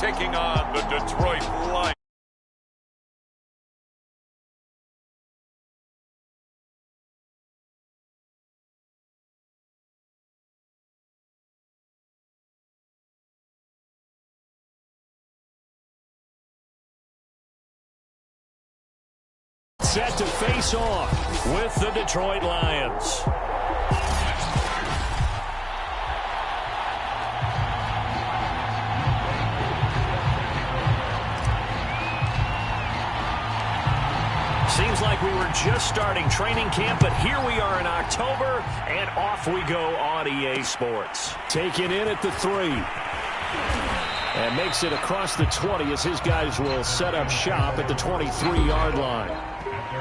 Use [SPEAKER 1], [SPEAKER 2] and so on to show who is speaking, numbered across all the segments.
[SPEAKER 1] taking on the Detroit Lions.
[SPEAKER 2] Set to face off with the Detroit Lions. Seems like we were just starting training camp, but here we are in October, and off we go on EA Sports. Taken in at the 3. And makes it across the 20 as his guys will set up shop at the 23-yard line.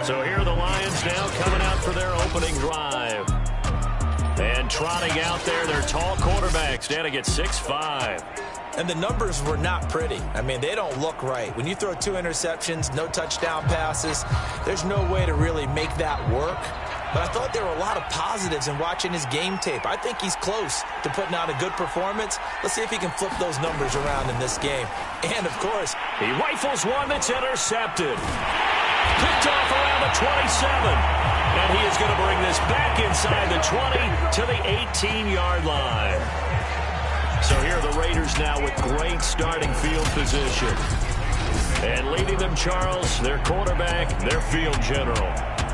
[SPEAKER 2] So here are the Lions now coming out for their opening drive. And trotting out there, their tall quarterback standing at 6'5".
[SPEAKER 3] And the numbers were not pretty. I mean, they don't look right. When you throw 2 interceptions, no touchdown passes, there's no way to really make that work. But I thought there were a lot of positives in watching his game tape. I think he's close to putting out a good performance. Let's see if he can flip those numbers around in this game. And, of course,
[SPEAKER 2] he rifles one that's intercepted. Picked off around the 27. And he is going to bring this back inside the 20 to the 18-yard line. So here are the Raiders now with great starting field position. And leading them, Charles, their quarterback, their field general.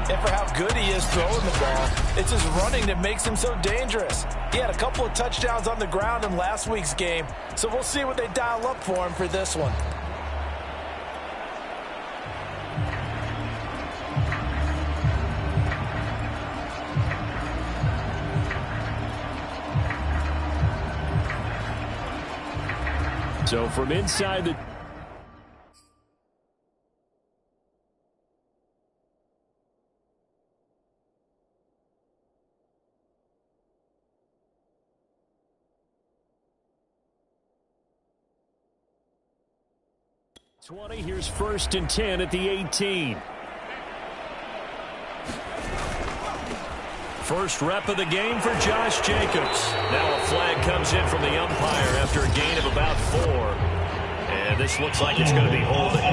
[SPEAKER 3] And for how good he is throwing the ball, it's his running that makes him so dangerous. He had a couple of touchdowns on the ground in last week's game, so we'll see what they dial up for him for this one.
[SPEAKER 2] So from inside the... Here's 1st and 10 at the 18. First rep of the game for Josh Jacobs. Now a flag comes in from the umpire after a gain of about 4. And this looks like it's going to be holding.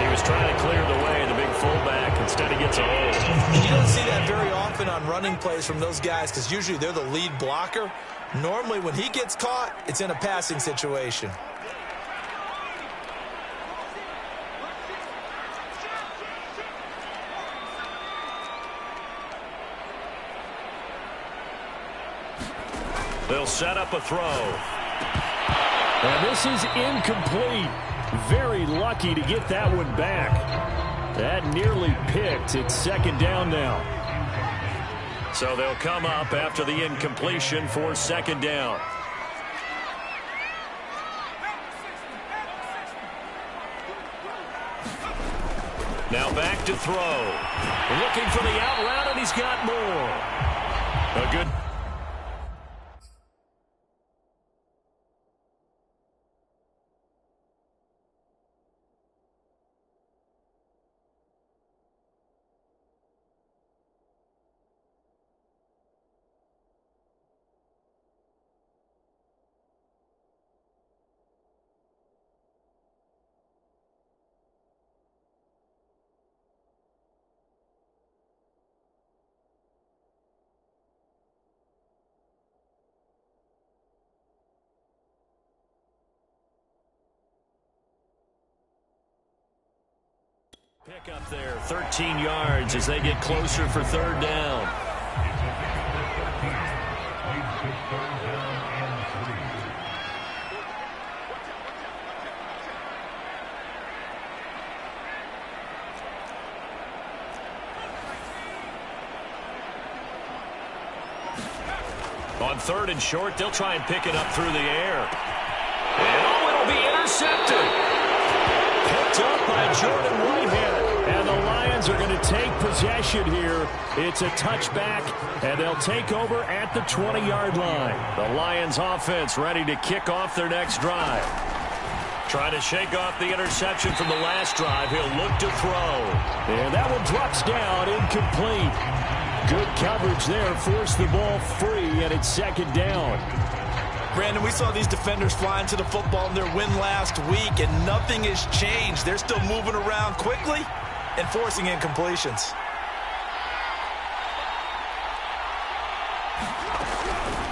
[SPEAKER 2] He was trying to clear the way, the big fullback. Instead he gets a hold.
[SPEAKER 3] You don't see that very often on running plays from those guys because usually they're the lead blocker. Normally, when he gets caught, it's in a passing situation.
[SPEAKER 2] They'll set up a throw. And this is incomplete. Very lucky to get that one back. That nearly picked. It's 2nd down now. So they'll come up after the incompletion for 2nd down. Now back to throw. Looking for the out route, and he's got more. A good... Pick up there, 13 yards as they get closer for 3rd down. On 3rd and short, they'll try and pick it up through the air. And it'll be intercepted. Picked up by Jordan Whitehead. And the Lions are going to take possession here. It's a touchback, and they'll take over at the 20-yard line. The Lions offense ready to kick off their next drive. Trying to shake off the interception from the last drive. He'll look to throw. And that one drops down, incomplete. Good coverage there. Forced the ball free, and it's second down.
[SPEAKER 3] Brandon, we saw these defenders fly into the football in their win last week, and nothing has changed. They're still moving around quickly and forcing incompletions.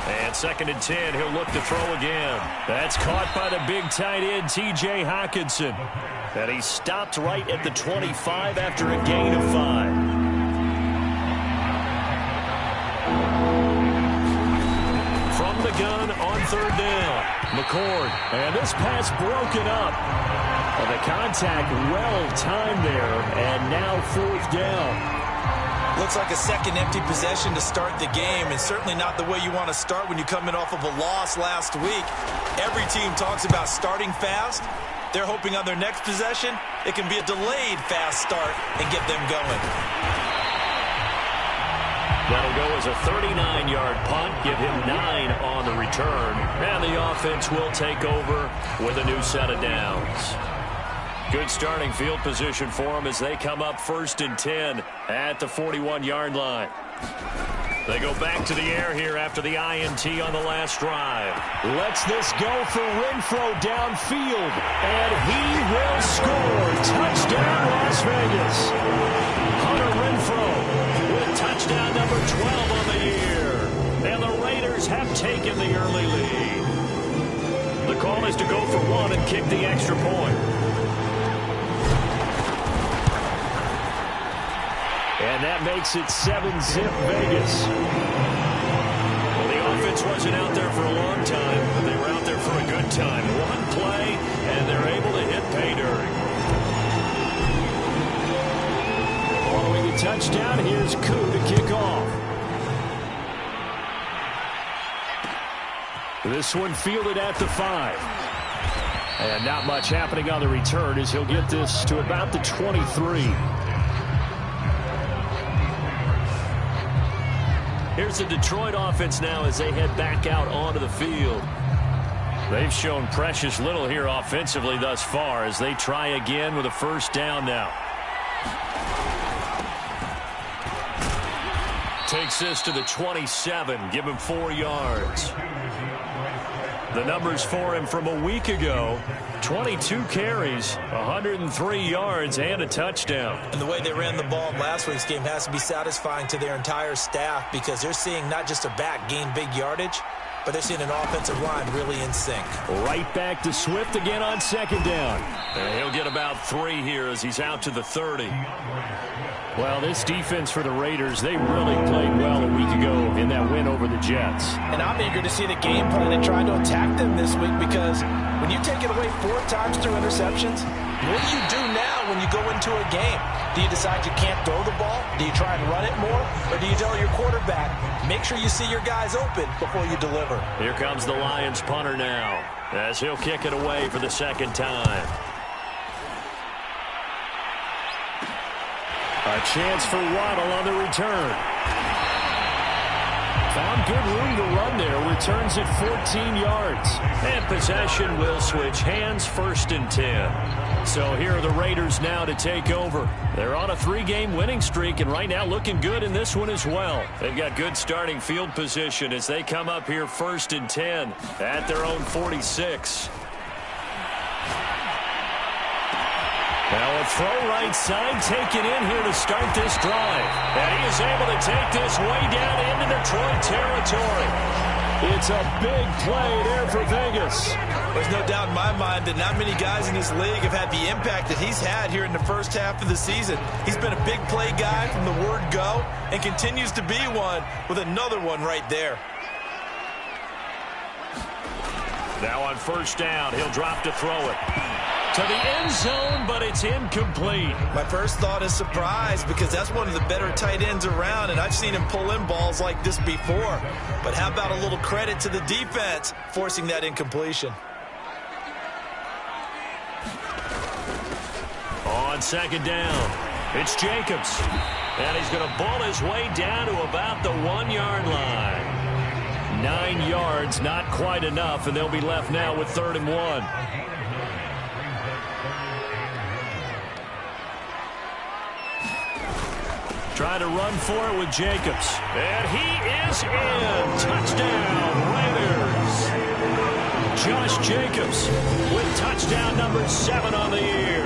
[SPEAKER 2] And second and 10, he'll look to throw again. That's caught by the big tight end, T.J. Hockenson. And he stopped right at the 25 after a gain of 5. From the gun on third down, McCord. And this pass broken up. And the contact well timed there, and now fourth down.
[SPEAKER 3] Looks like a second empty possession to start the game, and certainly not the way you want to start when you're coming off of a loss last week. Every team talks about starting fast. They're hoping on their next possession, it can be a delayed fast start and get them going.
[SPEAKER 2] That'll go as a 39-yard punt, give him 9 on the return, and the offense will take over with a new set of downs. Good starting field position for them as they come up first and 10 at the 41-yard line. They go back to the air here after the INT on the last drive. Lets this go for Renfro downfield, and he will score. Touchdown, Las Vegas. Hunter Renfro with touchdown number 12 on the year. And the Raiders have taken the early lead. The call is to go for 1 and kick the extra point. And that makes it 7-zip Vegas. Well, the offense wasn't out there for a long time, but they were out there for a good time. One play, and they're able to hit pay dirt. Following the touchdown, here's Koo to kick off. This one fielded at the 5. And not much happening on the return as he'll get this to about the 23. Here's the Detroit offense now as they head back out onto the field. They've shown precious little here offensively thus far as they try again with a first down now. Takes this to the 27, give him 4 yards. The numbers for him from a week ago, 22 carries, 103 yards, and a touchdown.
[SPEAKER 3] And the way they ran the ball in last week's game has to be satisfying to their entire staff because they're seeing not just a back gain big yardage, but they're seeing an offensive line really in sync.
[SPEAKER 2] Right back to Swift again on second down. And he'll get about 3 here as he's out to the 30. Well, this defense for the Raiders, they really played well a week ago in that win over the Jets.
[SPEAKER 3] And I'm eager to see the game plan and try to attack them this week because when you take it away 4 times through interceptions, what do you do now when you go into a game? Do you decide you can't throw the ball? Do you try and run it more? Or do you tell your quarterback, make sure you see your guys open before you deliver?
[SPEAKER 2] Here comes the Lions punter now as he'll kick it away for the second time. A chance for Waddle on the return. Found good room to run there. Returns it 14 yards. And possession will switch hands, first and 10. So here are the Raiders now to take over. They're on a 3-game winning streak, and right now looking good in this one as well. They've got good starting field position as they come up here first and 10 at their own 46. Now a throw right side taken in here to start this drive. And he is able to take this way down into Detroit territory. It's a big play there for Vegas.
[SPEAKER 3] There's no doubt in my mind that not many guys in this league have had the impact that he's had here in the first half of the season. He's been a big play guy from the word go and continues to be one with another one right there.
[SPEAKER 2] Now on first down, he'll drop to throw it. To the end zone, but it's incomplete.
[SPEAKER 3] My first thought is surprise because that's one of the better tight ends around, and I've seen him pull in balls like this before. But how about a little credit to the defense forcing that incompletion?
[SPEAKER 2] On second down, it's Jacobs. And he's going to ball his way down to about the 1-yard line. 9 yards, not quite enough, and they'll be left now with 3rd and 1. trying to run for it with Jacobs. And he is in. Touchdown, Raiders. Josh Jacobs with touchdown number 7 on the year.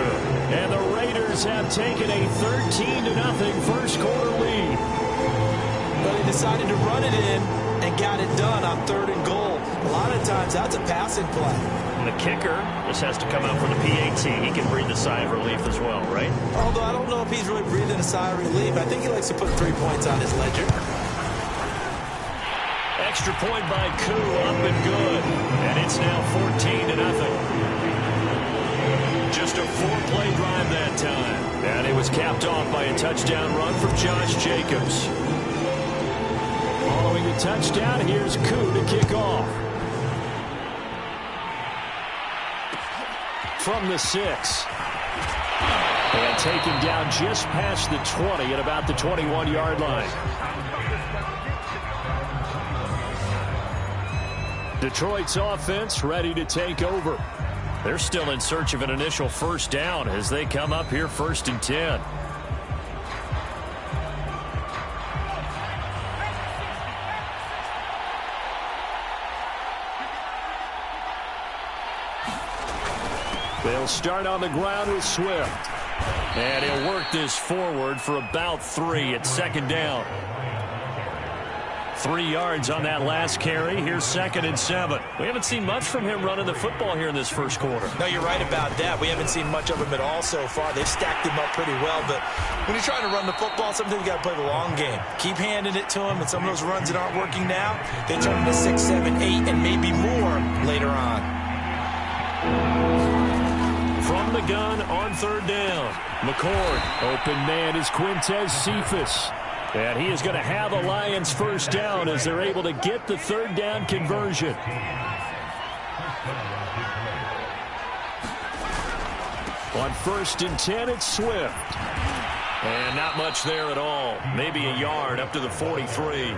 [SPEAKER 2] And the Raiders have taken a 13-0 first quarter lead.
[SPEAKER 3] But he decided to run it in and got it done on 3rd and goal. A lot of times that's a passing play.
[SPEAKER 2] And the kicker just has to come out for the PAT. He can breathe a sigh of relief as well, right?
[SPEAKER 3] Although I don't know if he's really breathing a sigh of relief. I think he likes to put 3 points on his ledger.
[SPEAKER 2] Extra point by Koo, up and good. And it's now 14-0. Just a 4-play drive that time. And it was capped off by a touchdown run from Josh Jacobs. Following the touchdown, here's Koo to kick off. From the 6. And taken down just past the 20 at about the 21-yard line. Detroit's offense ready to take over. They're still in search of an initial first down as they come up here 1st and 10. They'll start on the ground with Swift. And he'll work this forward for about 3 at 2nd down. 3 yards on that last carry. Here's 2nd and 7. We haven't seen much from him running the football here in this first quarter.
[SPEAKER 3] No, you're right about that. We haven't seen much of him at all so far. They've stacked him up pretty well, but when you're trying to run the football, sometimes you got to play the long game. Keep handing it to him, and some of those runs that aren't working now, they turn into 6, 7, 8, and maybe more later on.
[SPEAKER 2] From the gun on 3rd down. McCord, open man is Quintez Cephas. And he is going to have a Lions first down as they're able to get the 3rd down conversion. On 1st and 10, it's Swift. And not much there at all. Maybe a yard up to the 43.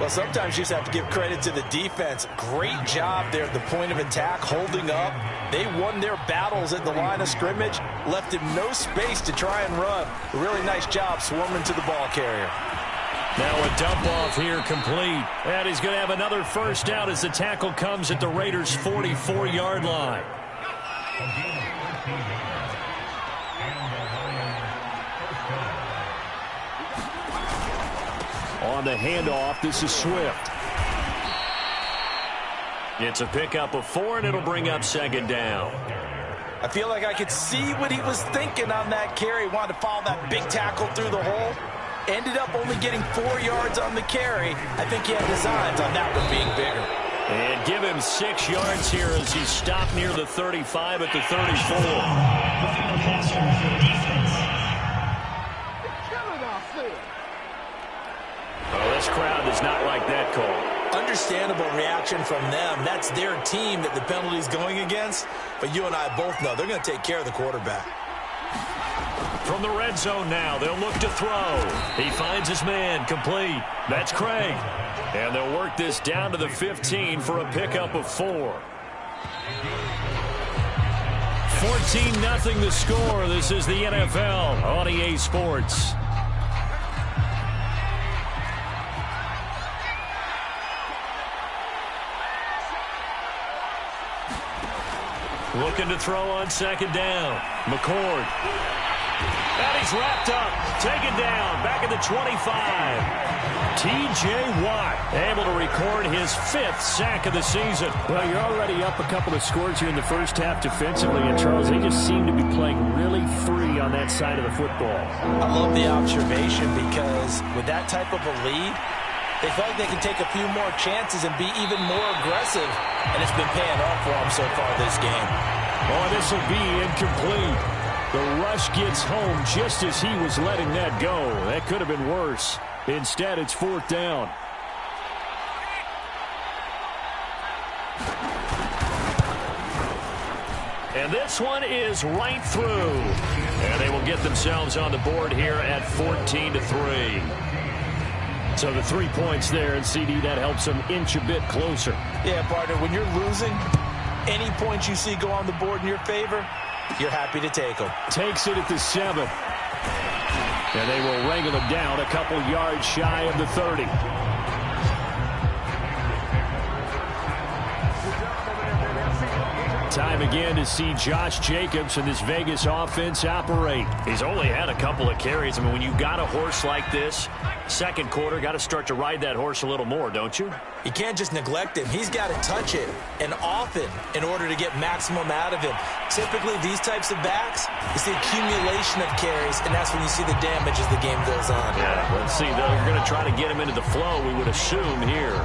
[SPEAKER 3] Well, sometimes you just have to give credit to the defense. Great job there at the point of attack, holding up. They won their battles at the line of scrimmage, left him no space to try and run. A really nice job swarming to the ball carrier.
[SPEAKER 2] Now a dump off here complete. And he's going to have another first down as the tackle comes at the Raiders' 44-yard line. On the handoff, this is Swift. It's a pickup of 4, and it'll bring up 2nd down.
[SPEAKER 3] I feel like I could see what he was thinking on that carry. He wanted to follow that big tackle through the hole. Ended up only getting 4 yards on the carry. I think he had designs on that one being bigger.
[SPEAKER 2] And give him 6 yards here as he stopped near the 35 at the 34. Oh, this crowd does not like that call.
[SPEAKER 3] Understandable reaction from them. That's their team that the penalty's going against. But you and I both know they're going to take care of the quarterback.
[SPEAKER 2] From the red zone now, they'll look to throw. He finds his man, complete. That's Craig. And they'll work this down to the 15 for a pickup of 4. 14-0 the score. This is the NFL on EA Sports. Looking to throw on 2nd down. McCord. And he's wrapped up. Taken down. Back at the 25. T.J. Watt able to record his 5th sack of the season.
[SPEAKER 4] Well, you're already up a couple of scores here in the first half defensively. And, Charles, they just seem to be playing really free on that side of the football.
[SPEAKER 3] I love the observation because with that type of a lead, they feel like they can take a few more chances and be even more aggressive. And it's been paying off for them so far this game.
[SPEAKER 2] Oh, this will be incomplete. The rush gets home just as he was letting that go. That could have been worse. Instead, it's 4th down. And this one is right through. And they will get themselves on the board here at 14-3. So the 3 points there, and CD, that helps them inch a bit closer.
[SPEAKER 3] Yeah, partner, when you're losing, any points you see go on the board in your favor, you're happy to take them.
[SPEAKER 2] Takes it at the 7.
[SPEAKER 4] And they will wrangle him down a couple yards shy of the 30. Time again to see Josh Jacobs and this Vegas offense operate.
[SPEAKER 2] He's only had a couple of carries. I mean, when you got a horse like this, second quarter, got to start to ride that horse a little more, don't you?
[SPEAKER 3] You can't just neglect him. He's got to touch it, and often, in order to get maximum out of him. Typically, these types of backs, you see accumulation of carries, and that's when you see the damage as the game goes on.
[SPEAKER 2] Yeah, let's see. They're going to try to get him into the flow, we would assume, here.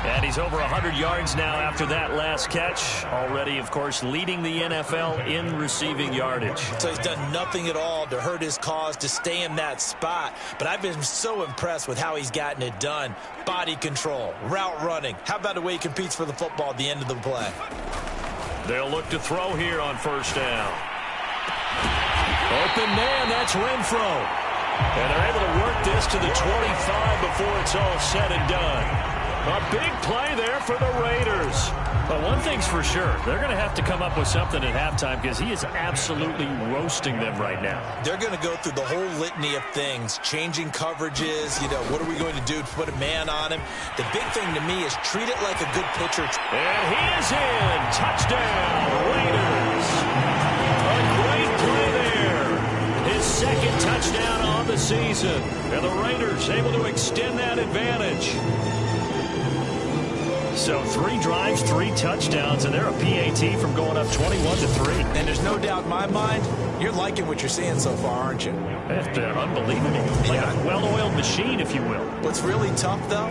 [SPEAKER 2] And he's over 100 yards now after that last catch. Already, of course, leading the NFL in receiving yardage.
[SPEAKER 3] So he's done nothing at all to hurt his cause, to stay in that spot. But I've been so impressed with how he's gotten it done. Body control, route running. How about the way he competes for the football at the end of the play?
[SPEAKER 2] They'll look to throw here on first down. Open man, that's Renfro. And they're able to work this to the 25 before it's all said and done. A big play there for the Raiders. But one thing's for sure, they're going to have to come up with something at halftime because he is absolutely roasting them right now.
[SPEAKER 3] They're going to go through the whole litany of things, changing coverages, what are we going to do to put a man on him? The big thing to me is treat it like a good pitcher.
[SPEAKER 2] And he is in. Touchdown, Raiders. A great play there. His second touchdown on the season. And the Raiders able to extend that advantage. So 3 drives, 3 touchdowns, and they're a PAT from going up 21-3.
[SPEAKER 3] And there's no doubt in my mind, you're liking what you're seeing so far, aren't you?
[SPEAKER 2] It's unbelievable. Like a well-oiled machine, if you will.
[SPEAKER 3] What's really tough, though,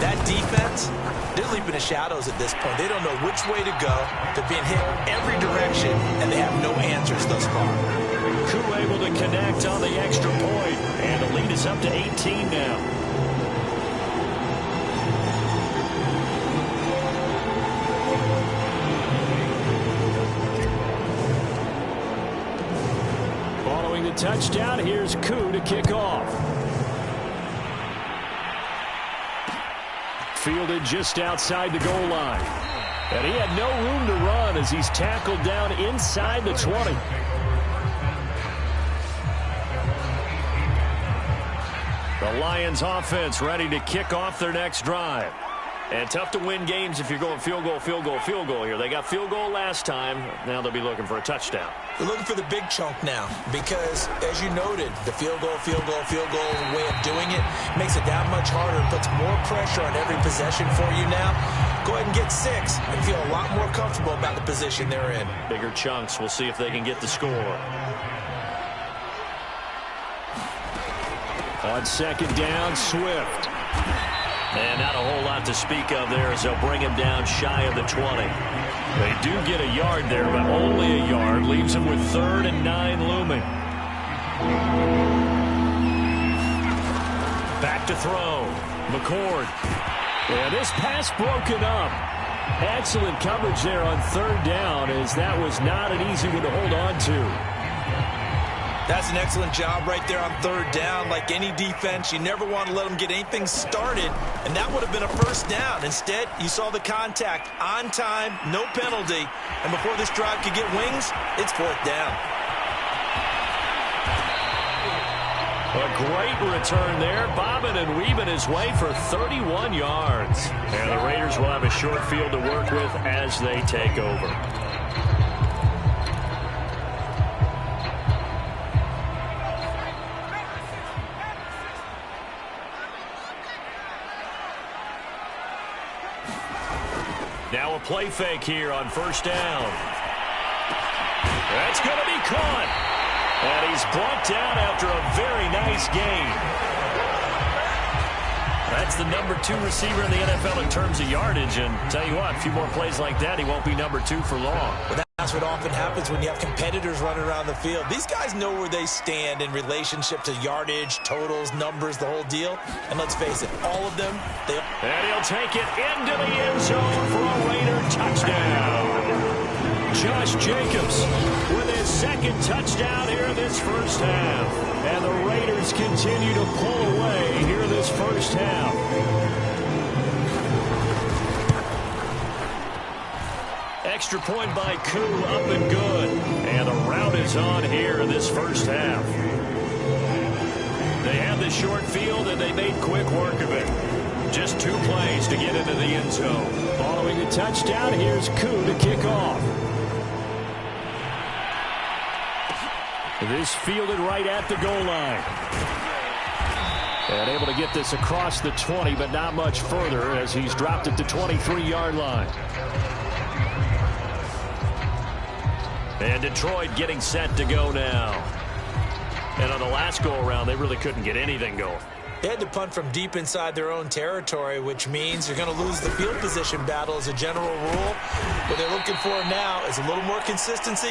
[SPEAKER 3] that defense, they're leaping the shadows at this point. They don't know which way to go. They're being hit every direction, and they have no answers thus far.
[SPEAKER 2] Koo able to connect on the extra point, and the lead is up to 18 now.
[SPEAKER 4] The touchdown, here's Koo to kick off. Fielded just outside the goal line. And he had no room to run as he's tackled down inside the 20. The Lions offense ready to kick off their next drive. And tough to win games if you're going field goal, field goal, field goal here. They got field goal last time. Now they'll be looking for a touchdown.
[SPEAKER 3] They're looking for the big chunk now because, as you noted, the field goal way of doing it makes it that much harder and puts more pressure on every possession for you now. Go ahead and get 6 and feel a lot more comfortable about the position they're in.
[SPEAKER 2] Bigger chunks. We'll see if they can get the score.
[SPEAKER 4] On second down, Swift.
[SPEAKER 2] And not a whole lot to speak of there as they'll bring him down shy of the 20. They do get a yard there, but only a yard. Leaves him with 3rd and 9 looming. Back to throw. McCord.
[SPEAKER 4] Yeah, this pass broken up. Excellent coverage there on 3rd down as that was not an easy one to hold on to.
[SPEAKER 3] That's an excellent job right there on 3rd down. Like any defense, you never want to let them get anything started, and that would have been a first down. Instead, you saw the contact on time, no penalty, and before this drive could get wings, it's 4th down.
[SPEAKER 2] A great return there, bobbing and weaving his way for 31 yards. And the Raiders will have a short field to work with as they take over. Now a play fake here on first down. That's going to be caught. And he's brought down after a very nice gain. That's the number 2 receiver in the NFL in terms of yardage. And tell you what, a few more plays like that, he won't be number 2 for long.
[SPEAKER 3] Well, that's what often happens when you have competitors running around the field. These guys know where they stand in relationship to yardage, totals, numbers, the whole deal. And let's face it, all of them,
[SPEAKER 2] And he'll take it into the end zone for a Raider touchdown. Josh Jacobs with his second touchdown here in this first half. And the Raiders continue to pull away here in this first half. Extra point by Koo, up and good. And the route is on here in this first half. They have the short field, and they made quick work of it. Just 2 plays to get into the end zone. Following the touchdown, here's Koo to kick off. This fielded right at the goal line. And able to get this across the 20, but not much further as he's dropped it to 23-yard line. And Detroit getting set to go now. And on the last go-around, they really couldn't get anything going.
[SPEAKER 3] They had to punt from deep inside their own territory, which means you're going to lose the field position battle as a general rule. What they're looking for now is a little more consistency,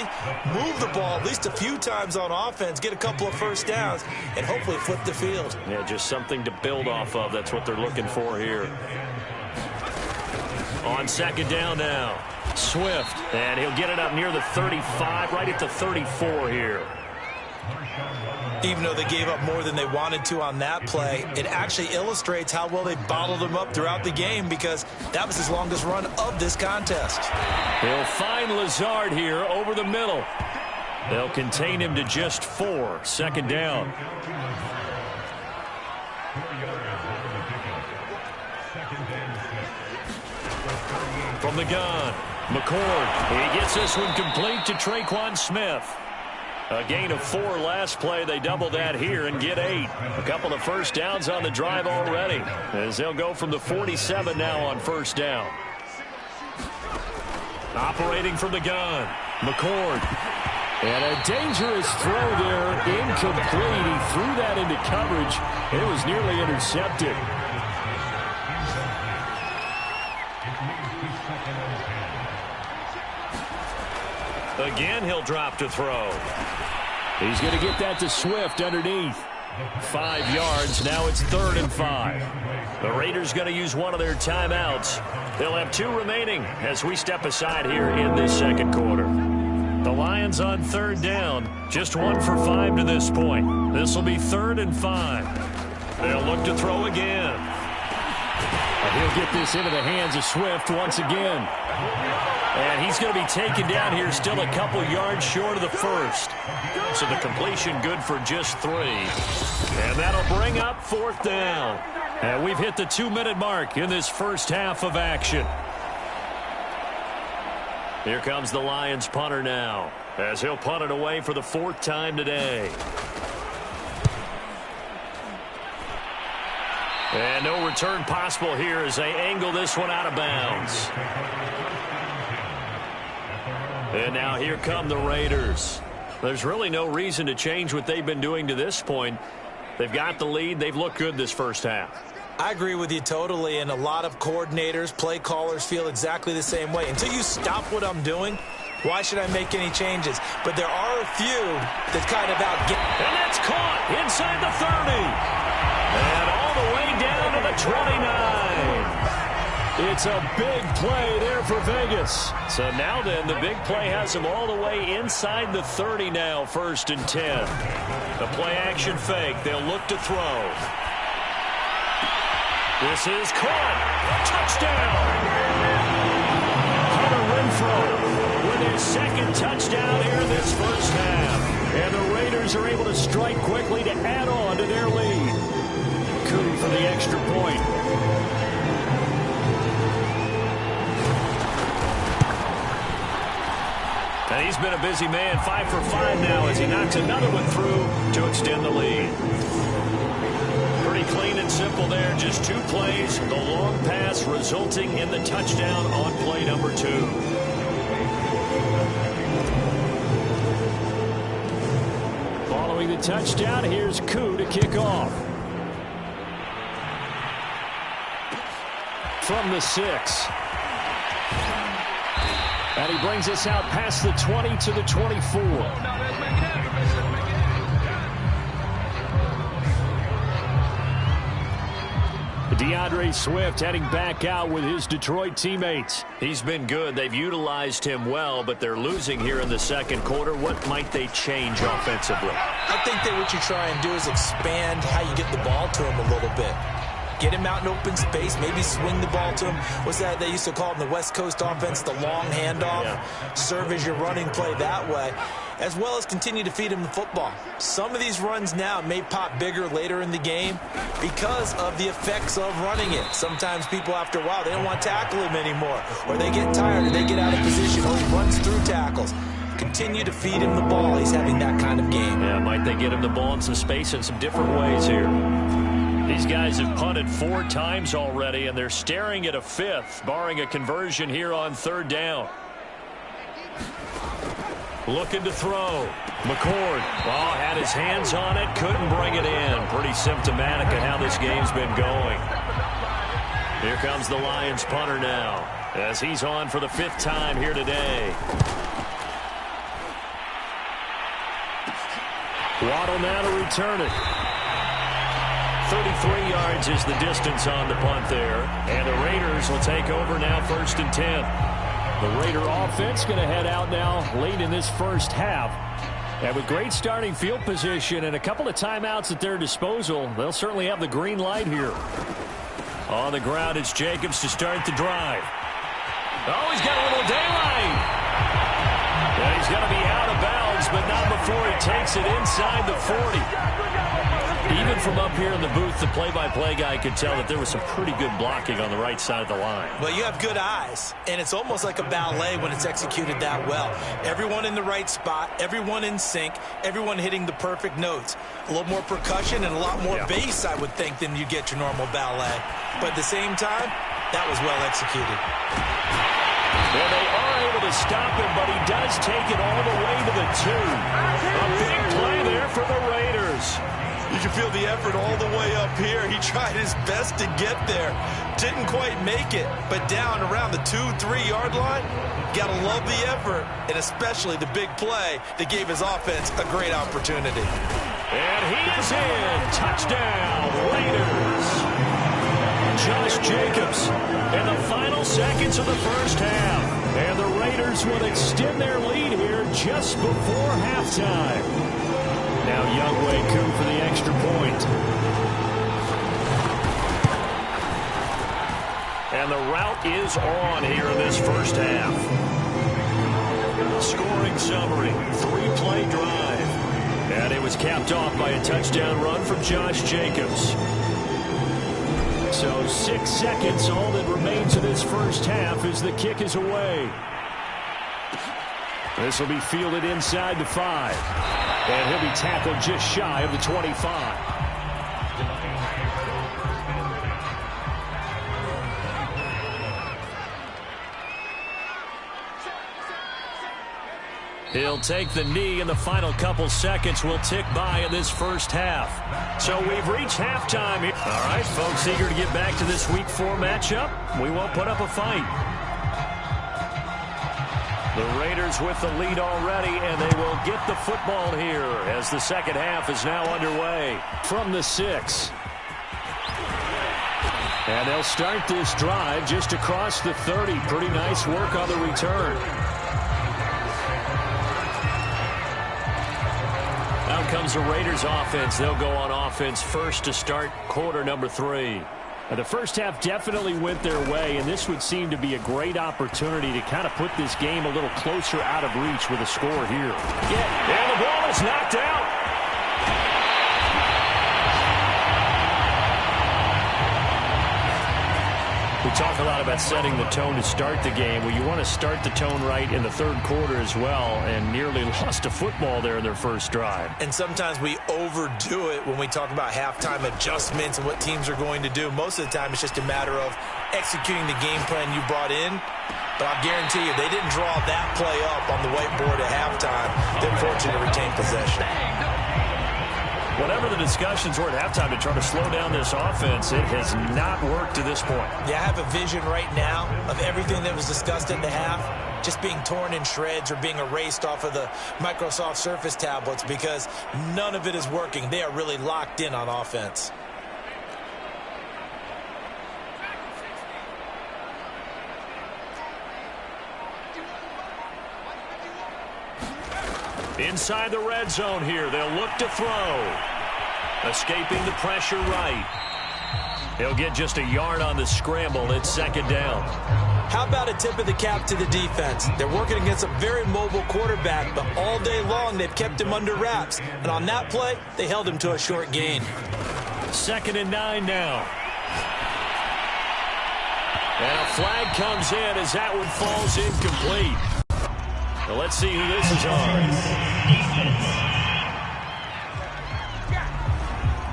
[SPEAKER 3] move the ball at least a few times on offense, get a couple of first downs, and hopefully flip the field.
[SPEAKER 2] Yeah, just something to build off of. That's what they're looking for here. On second down now, Swift, and he'll get it up near the 35, right at the 34 here.
[SPEAKER 3] Even though they gave up more than they wanted to on that play, it actually illustrates how well they bottled them up throughout the game because that was his longest run of this contest.
[SPEAKER 2] They'll find Lazard here over the middle. They'll contain him to just 4. Second down. From the gun, McCord. He gets this one complete to Traquan Smith. A gain of 4 last play. They double that here and get 8. A couple of first downs on the drive already, as they'll go from the 47 now on first down. Operating from the gun, McCord. And a dangerous throw there, incomplete. He threw that into coverage. It was nearly intercepted. Again, he'll drop to throw. He's going to get that to Swift underneath. 5 yards. Now it's 3rd and 5. The Raiders going to use one of their timeouts. They'll have 2 remaining as we step aside here in this second quarter. The Lions on 3rd down. Just 1 for 5 to this point. This will be 3rd and 5. They'll look to throw again. And he'll get this into the hands of Swift once again. And he's going to be taken down here still a couple yards short of the first. So the completion good for just 3. And that'll bring up 4th down. And we've hit the 2-minute mark in this first half of action. Here comes the Lions punter now, as he'll punt it away for the 4th time today. And no return possible here as they angle this one out of bounds. And now here come the Raiders. There's really no reason to change what they've been doing to this point. They've got the lead. They've looked good this first half.
[SPEAKER 3] I agree with you totally, and a lot of coordinators, play callers feel exactly the same way. Until you stop what I'm doing, why should I make any changes? But there are a few that kind of outget.
[SPEAKER 2] And that's caught inside the 30. And all the way down to the 29. It's a big play there for Vegas. So now then, the big play has them all the way inside the 30 now, 1st and 10. The play-action fake. They'll look to throw. This is caught. Touchdown. Hunter Renfrow with his 2nd touchdown here in this first half. And the Raiders are able to strike quickly to add on to their lead. Koo for the extra point. And he's been a busy man, 5 for 5 now as he knocks another one through to extend the lead. Pretty clean and simple there, just 2 plays. The long pass resulting in the touchdown on play number 2. Following the touchdown, here's Koo to kick off. From the 6. And he brings us out past the 20 to the 24. DeAndre Swift heading back out with his Detroit teammates. He's been good. They've utilized him well, but they're losing here in the second quarter. What might they change offensively?
[SPEAKER 3] I think that what you try and do is expand how you get the ball to him a little bit. Get him out in open space, maybe swing the ball to him. What's that they used to call in the West Coast offense, the long handoff? Yeah. Serve as your running play that way. as well as continue to feed him the football. Some of these runs now may pop bigger later in the game because of the effects of running it. Sometimes people, after a while, they don't want to tackle him anymore, or they get tired, or they get out of position, or he runs through tackles. Continue to feed him the ball. He's having that kind of game.
[SPEAKER 4] Yeah, might they get him the ball in some space in some different ways here. These guys have punted 4 times already, and they're staring at a 5th, barring a conversion here on 3rd down. Looking to throw. McCord, had his hands on it, couldn't bring it in. Pretty symptomatic of how this game's been going. Here comes the Lions punter now, as he's on for the 5th time here today. Waddle now to return it. 33 yards is the distance on the punt there. And the Raiders will take over now 1st and 10. The Raider offense going to head out now late in this first half. And with great starting field position and a couple of timeouts at their disposal, they'll certainly have the green light here. On the ground, it's Jacobs to start the drive. Oh, he's got a little daylight. Yeah, he's going to be out of bounds, but not before he takes it inside the 40. Even from up here in the booth, the play-by-play guy could tell that there was some pretty good blocking on the right side of the line.
[SPEAKER 3] Well, you have good eyes, and it's almost like a ballet when it's executed that well. Everyone in the right spot, everyone in sync, everyone hitting the perfect notes. A little more percussion and a lot more bass, I would think, than you get your normal ballet. But at the same time, that was well executed.
[SPEAKER 4] Well, they are able to stop him, but he does take it all the way to the 2. A big play there for the Raiders.
[SPEAKER 3] You can feel the effort all the way up here. He tried his best to get there. Didn't quite make it, but down around the 2-3 yard line, gotta love the effort, and especially the big play that gave his offense a great opportunity.
[SPEAKER 4] And he is in. Touchdown, Raiders. Josh Jacobs in the final seconds of the first half. And the Raiders will extend their lead here just before halftime. Now Younghoe Koo for the extra point. And the route is on here in this first half. Scoring summary, 3-play drive. And it was capped off by a touchdown run from Josh Jacobs. So 6 seconds, all that remains of this first half as the kick is away. This will be fielded inside the 5. And he'll be tackled just shy of the 25. He'll take the knee, and the final couple seconds will tick by in this first half. So we've reached halftime here. All right, folks, eager to get back to this Week 4 matchup. We won't put up a fight. The Raiders with the lead already, and they will get the football here as the second half is now underway from the 6. And they'll start this drive just across the 30. Pretty nice work on the return. Out comes the Raiders offense. They'll go on offense first to start quarter number 3. The first half definitely went their way, and this would seem to be a great opportunity to kind of put this game a little closer out of reach with a score here. And the ball is knocked out. We talk a lot about setting the tone to start the game. Well, you want to start the tone right in the third quarter as well, and nearly lost a football there in their first drive.
[SPEAKER 3] And sometimes we overdo it when we talk about halftime adjustments and what teams are going to do. Most of the time, it's just a matter of executing the game plan you brought in. But I'll guarantee you, they didn't draw that play up on the whiteboard at halftime. They're fortunate to retain possession.
[SPEAKER 4] Whatever the discussions were at halftime to try to slow down this offense, it has not worked to this point.
[SPEAKER 3] Yeah, I have a vision right now of everything that was discussed at the half just being torn in shreds or being erased off of the Microsoft Surface tablets because none of it is working. They are really locked in on offense.
[SPEAKER 4] Inside the red zone here, they'll look to throw. Escaping the pressure right. He'll get just a yard on the scramble. It's second down.
[SPEAKER 3] How about a tip of the cap to the defense? They're working against a very mobile quarterback, but all day long they've kept him under wraps. And on that play, they held him to a short gain.
[SPEAKER 4] 2nd and 9 now. And a flag comes in as that one falls incomplete. Well, let's see who this is on.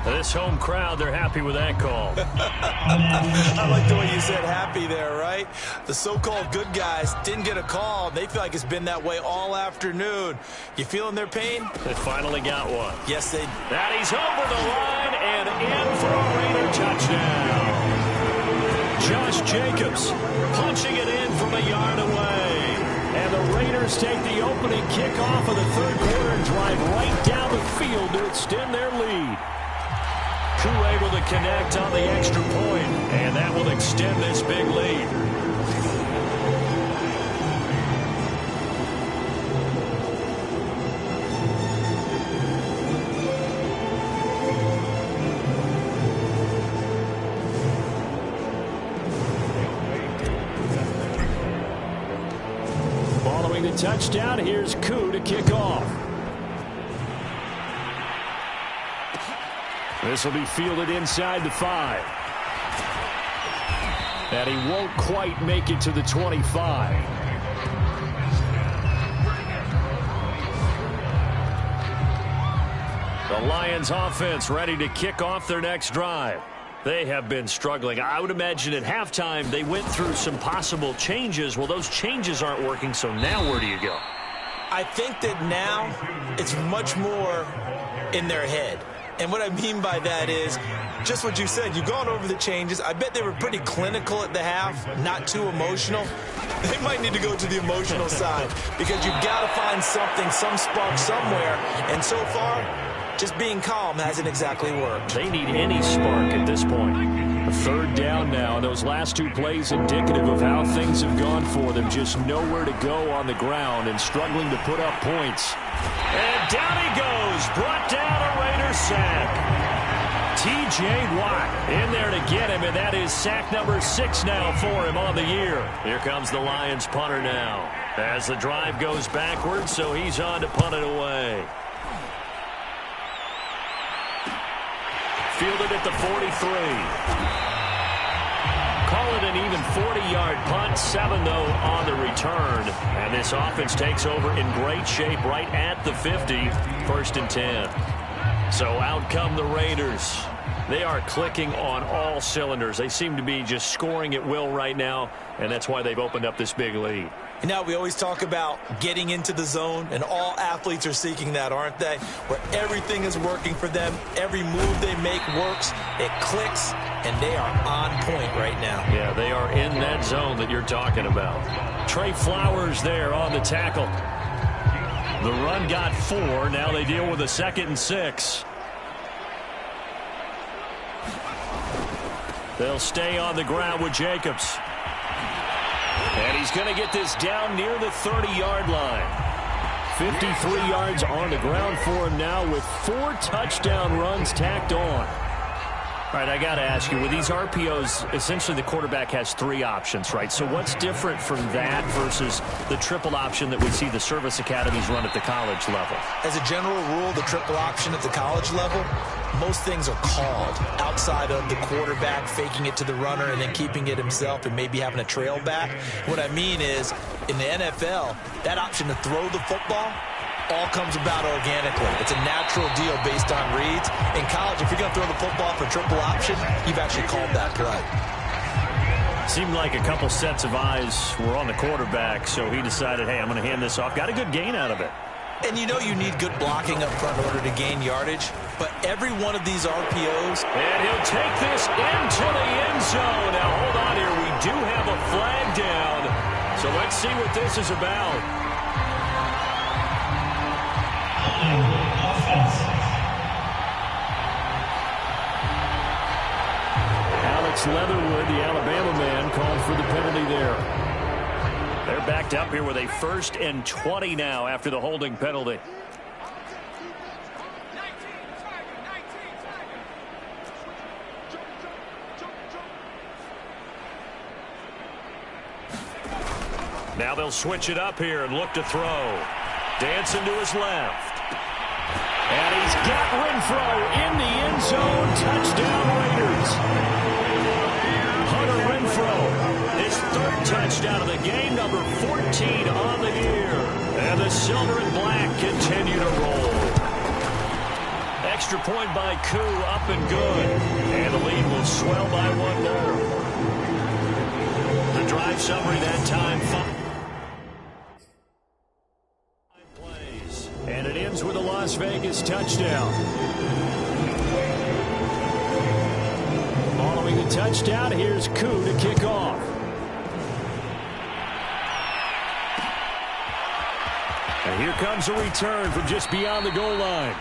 [SPEAKER 4] This home crowd, they're happy with that call.
[SPEAKER 3] I like the way you said happy there, right? The so-called good guys didn't get a call. They feel like it's been that way all afternoon. You feeling their pain?
[SPEAKER 4] They finally got one.
[SPEAKER 3] Yes, they did.
[SPEAKER 4] That he's over the line and in for a Raider touchdown. Josh Jacobs punching it in from a yard away. And the Raiders take the opening kickoff of the third quarter and drive right down the field to extend their lead. Who able to connect on the extra point, and that will extend this big lead. Following the touchdown, here's Koo to kick off. This will be fielded inside the 5. And he won't quite make it to the 25. The Lions offense ready to kick off their next drive. They have been struggling. I would imagine at halftime they went through some possible changes. Well, those changes aren't working, so now where do you go?
[SPEAKER 3] I think that now it's much more in their head. And what I mean by that is just what you said. You've gone over the changes. I bet they were pretty clinical at the half, not too emotional. They might need to go to the emotional side because you've got to find something, some spark somewhere. And so far, just being calm hasn't exactly worked.
[SPEAKER 4] They need any spark at this point. A third down now, and those last two plays indicative of how things have gone for them. Just nowhere to go on the ground and struggling to put up points. And down he goes, brought down a Raider sack. T.J. Watt in there to get him, and that is sack number 6 now for him on the year. Here comes the Lions punter now as the drive goes backwards, so he's on to punt it away. Fielded at the 43. Call it an even 40-yard punt, 7 though on the return. And this offense takes over in great shape right at the 50, 1st and 10. So out come the Raiders. They are clicking on all cylinders. They seem to be just scoring at will right now, and that's why they've opened up this big lead.
[SPEAKER 3] And now we always talk about getting into the zone, and all athletes are seeking that, aren't they? Where everything is working for them, every move they make works, it clicks, and they are on point right now.
[SPEAKER 4] Yeah, they are in that zone that you're talking about. Trey Flowers there on the tackle. The run got 4. Now they deal with a 2nd and 6. They'll stay on the ground with Jacobs. And he's going to get this down near the 30-yard line. 53 yards on the ground for him now with 4 touchdown runs tacked on. All right, I got to ask you, with these RPOs, essentially the quarterback has 3 options, right? So what's different from that versus the triple option that we see the service academies run at the college level?
[SPEAKER 3] As a general rule, the triple option at the college level, most things are called outside of the quarterback faking it to the runner and then keeping it himself and maybe having a trail back. What I mean is, in the NFL, that option to throw the football all comes about organically. It's a natural deal based on reads. In college, if you're going to throw the football for triple option, you've actually called that play.
[SPEAKER 4] Seemed like a couple sets of eyes were on the quarterback, so he decided, hey, I'm going to hand this off. Got a good gain out of it.
[SPEAKER 3] And you know you need good blocking up front in order to gain yardage, but every one of these RPOs...
[SPEAKER 4] And he'll take this into the end zone. Now, hold on here. We do have a flag down, so let's see what this is about. Alex Leatherwood, the Alabama man, called for the penalty there. They're backed up here with a 1st and 20 now after the holding penalty.
[SPEAKER 2] Now they'll switch it up here and look to throw. Dancing to his left. And he's got Renfro in the end zone. Touchdown, Raiders. Hunter Renfro, his third touchdown of the game, number 14 on the year. And the silver and black continue to roll. Extra point by Koo, up and good. And the lead will swell by one more. The drive summary that time. And it ends with a Las Vegas touchdown. Following the touchdown, here's Koo to kick off. And here comes a return from just beyond the goal line.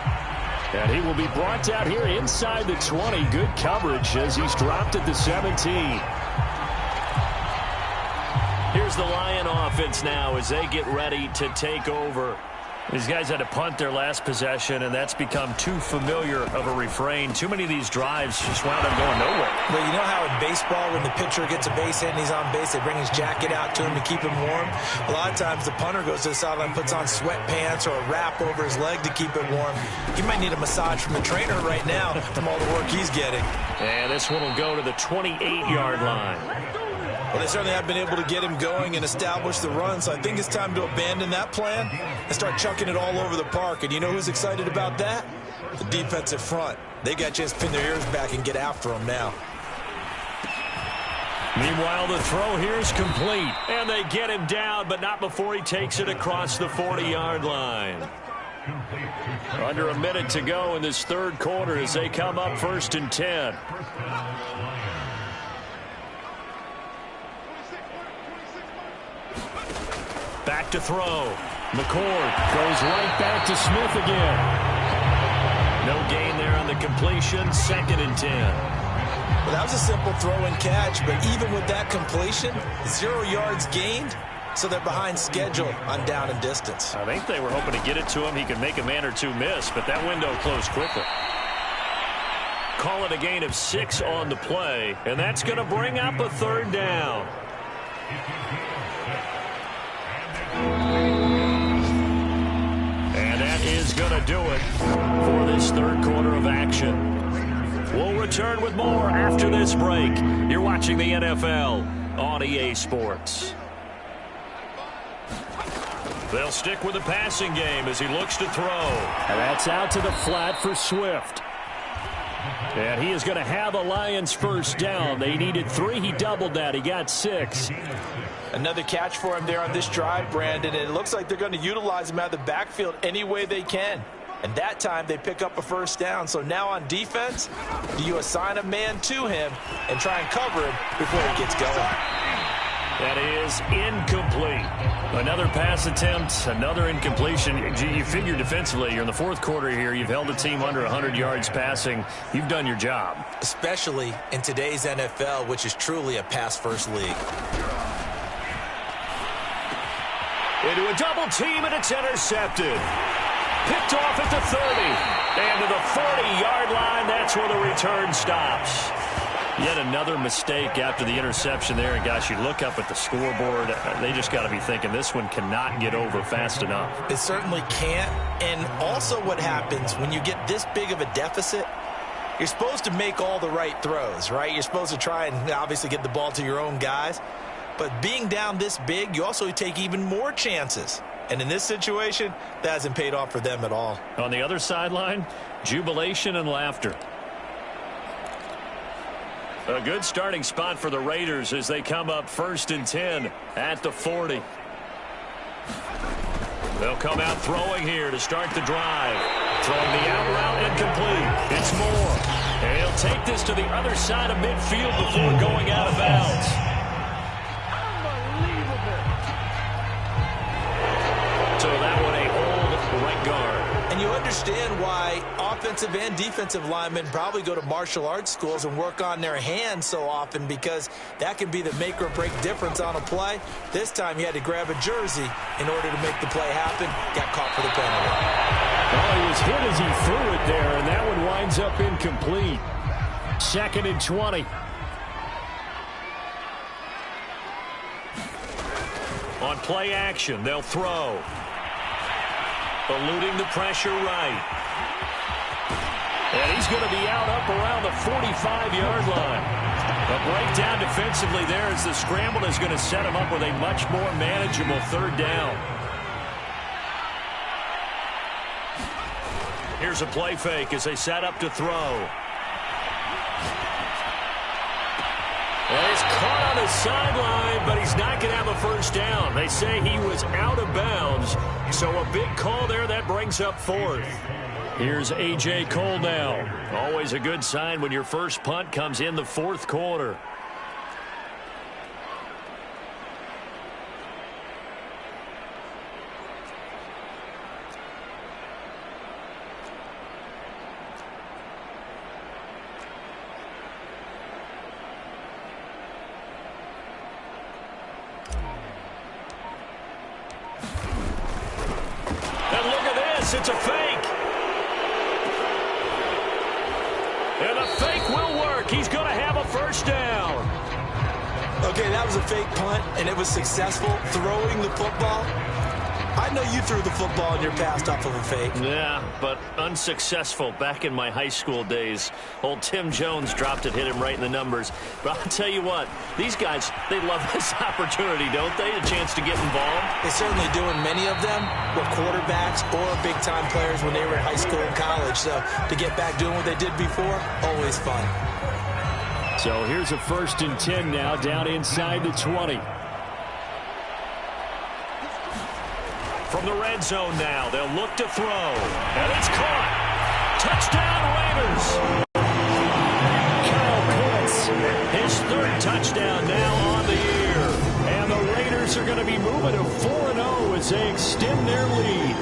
[SPEAKER 2] And he will be brought out here inside the 20. Good coverage as he's dropped at the 17. Here's the Lion offense now as they get ready to take over. These guys had to punt their last possession, and that's become too familiar of a refrain. Too many of these drives just wound up going nowhere.
[SPEAKER 3] Well, you know how in baseball, when the pitcher gets a base hit and he's on base, they bring his jacket out to him to keep him warm? A lot of times the punter goes to the sideline, puts on sweatpants or a wrap over his leg to keep it warm. He might need a massage from the trainer right now from all the work he's getting.
[SPEAKER 2] And this one will go to the 28-yard line.
[SPEAKER 3] Well, they certainly have been able to get him going and establish the run, so I think it's time to abandon that plan and start chucking it all over the park. And you know who's excited about that? The defensive front. They got a chance to pin their ears back and get after him now.
[SPEAKER 2] Meanwhile, the throw here is complete. And they get him down, but not before he takes it across the 40-yard line. Under a minute to go in this third quarter as they come up 1st and 10. Back to throw. McCord goes right back to Smith again. No gain there on the completion. 2nd and 10.
[SPEAKER 3] Well, that was a simple throw and catch, but even with that completion, 0 yards gained, so they're behind schedule on down and distance.
[SPEAKER 2] I think they were hoping to get it to him. He could make a man or two miss, but that window closed quickly. Call it a gain of 6 on the play, and that's going to bring up a 3rd down. And that is going to do it for this third quarter of action. We'll return with more after this break. You're watching the NFL on EA Sports. They'll stick with the passing game as he looks to throw. And that's out to the flat for Swift. And he is going to have a Lions first down. They needed 3. He doubled that. He got 6.
[SPEAKER 3] Another catch for him there on this drive, Brandon. And it looks like they're going to utilize him out of the backfield any way they can. And that time they pick up a first down. So now on defense, do you assign a man to him and try and cover him before he gets going?
[SPEAKER 2] That is incomplete. Another pass attempt, another incompletion. You figure defensively, you're in the fourth quarter here. You've held a team under 100 yards passing. You've done your job.
[SPEAKER 3] Especially in today's NFL, which is truly a pass-first league.
[SPEAKER 2] Into a double team, and it's intercepted. Picked off at the 30. And to the 40-yard line, that's where the return stops. Yet another mistake after the interception there. And, gosh, you look up at the scoreboard. They just got to be thinking this one cannot get over fast enough.
[SPEAKER 3] It certainly can't. And also what happens when you get this big of a deficit, you're supposed to make all the right throws, right? You're supposed to try and obviously get the ball to your own guys. But being down this big, you also take even more chances. And in this situation, that hasn't paid off for them at all.
[SPEAKER 2] On the other sideline, jubilation and laughter. A good starting spot for the Raiders as they come up 1st and 10 at the 40. They'll come out throwing here to start the drive. Throwing the out route incomplete. It's Moore. And he'll take this to the other side of midfield before going out of bounds. So that one a hold right guard.
[SPEAKER 3] And you understand why offensive and defensive linemen probably go to martial arts schools and work on their hands so often, because that can be the make or break difference on a play. This time he had to grab a jersey in order to make the play happen. Got caught for the penalty.
[SPEAKER 2] Well, he was hit as he threw it there, and that one winds up incomplete. 2nd and 20. On play action, they'll throw. Eluding the pressure right. And he's going to be out up around the 45-yard line. A breakdown defensively there as the scramble is going to set him up with a much more manageable third down. Here's a play fake as they set up to throw. Well, he's caught on the sideline, but he's not going to have a first down. They say he was out of bounds, so a big call there that brings up fourth. Here's A.J. Cole now. Always a good sign when your first punt comes in the fourth quarter. And look at this, it's a fake. And the fake will work. He's going to have a first down.
[SPEAKER 3] Okay, that was a fake punt, and it was successful throwing the football. I know you threw the football in your past off of a fake.
[SPEAKER 2] Yeah, but unsuccessful back in my high school days. Old Tim Jones dropped it, hit him right in the numbers. But I'll tell you what, these guys, they love this opportunity, don't they? A chance to get involved.
[SPEAKER 3] They certainly do, and many of them were quarterbacks or big-time players when they were in high school and college. So to get back doing what they did before, always fun.
[SPEAKER 4] So here's a 1st and 10 now, down inside the 20.
[SPEAKER 2] From the red zone now, they'll look to throw. And it's caught. Touchdown, Raiders. Kyle Pitts, his 3rd touchdown now on the year. And the Raiders are going to be moving to 4-0 as they extend their lead.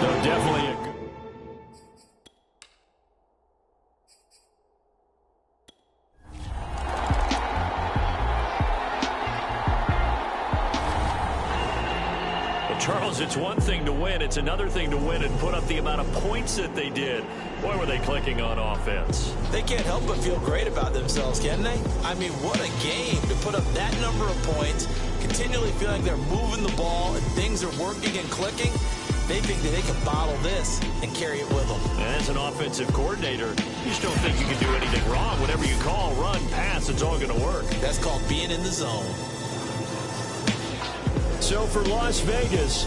[SPEAKER 2] They're definitely a good... Charles, it's one thing to win. It's another thing to win and put up the amount of points that they did. Boy, were they clicking on offense.
[SPEAKER 3] They can't help but feel great about themselves, can they? I mean, what a game to put up that number of points, continually feeling they're moving the ball and things are working and clicking. They think that they can bottle this and carry it with them.
[SPEAKER 2] And as an offensive coordinator, you just don't think you can do anything wrong. Whatever you call, run, pass, it's all going to work.
[SPEAKER 3] That's called being in the zone.
[SPEAKER 4] So for Las Vegas,